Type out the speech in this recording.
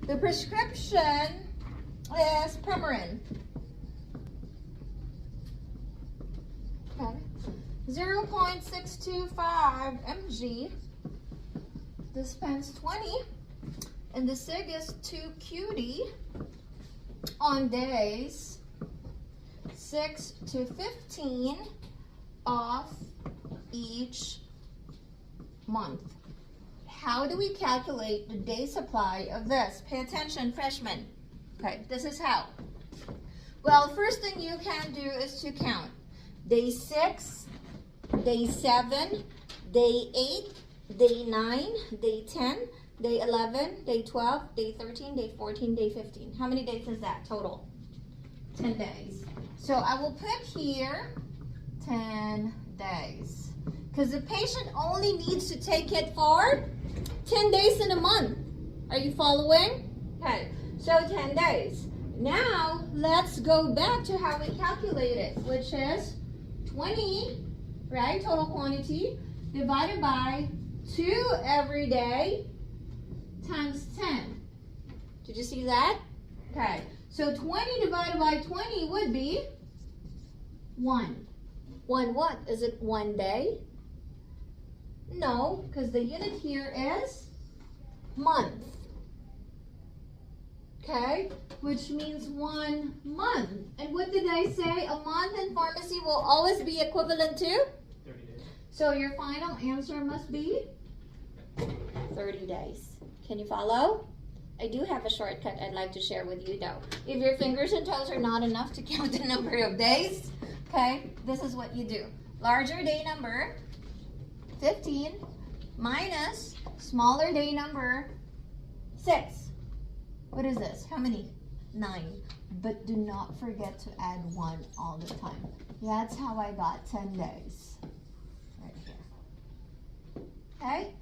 The prescription is Premarin. Okay. 0.625 mg. Dispense 20. And the SIG is 2 QD on days 6 to 15 of each month. How do we calculate the day supply of this? Pay attention, freshmen. Okay, this is how. Well, first thing you can do is to count. Day 6, day 7, day 8, day 9, day 10, day 11, day 12, day 13, day 14, day 15. How many days is that total? 10 days. So I will put here 10 days. Because the patient only needs to take it for 10 days in a month. Are you following? Okay, so 10 days. Now, let's go back to how we calculate it, which is 20, right, total quantity, divided by 2 every day times 10. Did you see that? Okay, so 20 divided by 20 would be 1. 1 what? Is it 1 day? No, because the unit here is month. Okay, which means 1 month. And what did I say? A month in pharmacy will always be equivalent to? 30 days. So your final answer must be 30 days. Can you follow? I do have a shortcut I'd like to share with you though. If your fingers and toes are not enough to count the number of days, okay, this is what you do. Larger day number, 15, minus smaller day number, 6. What is this? How many? 9. But do not forget to add 1 all the time. That's how I got 10 days. Right here. Okay?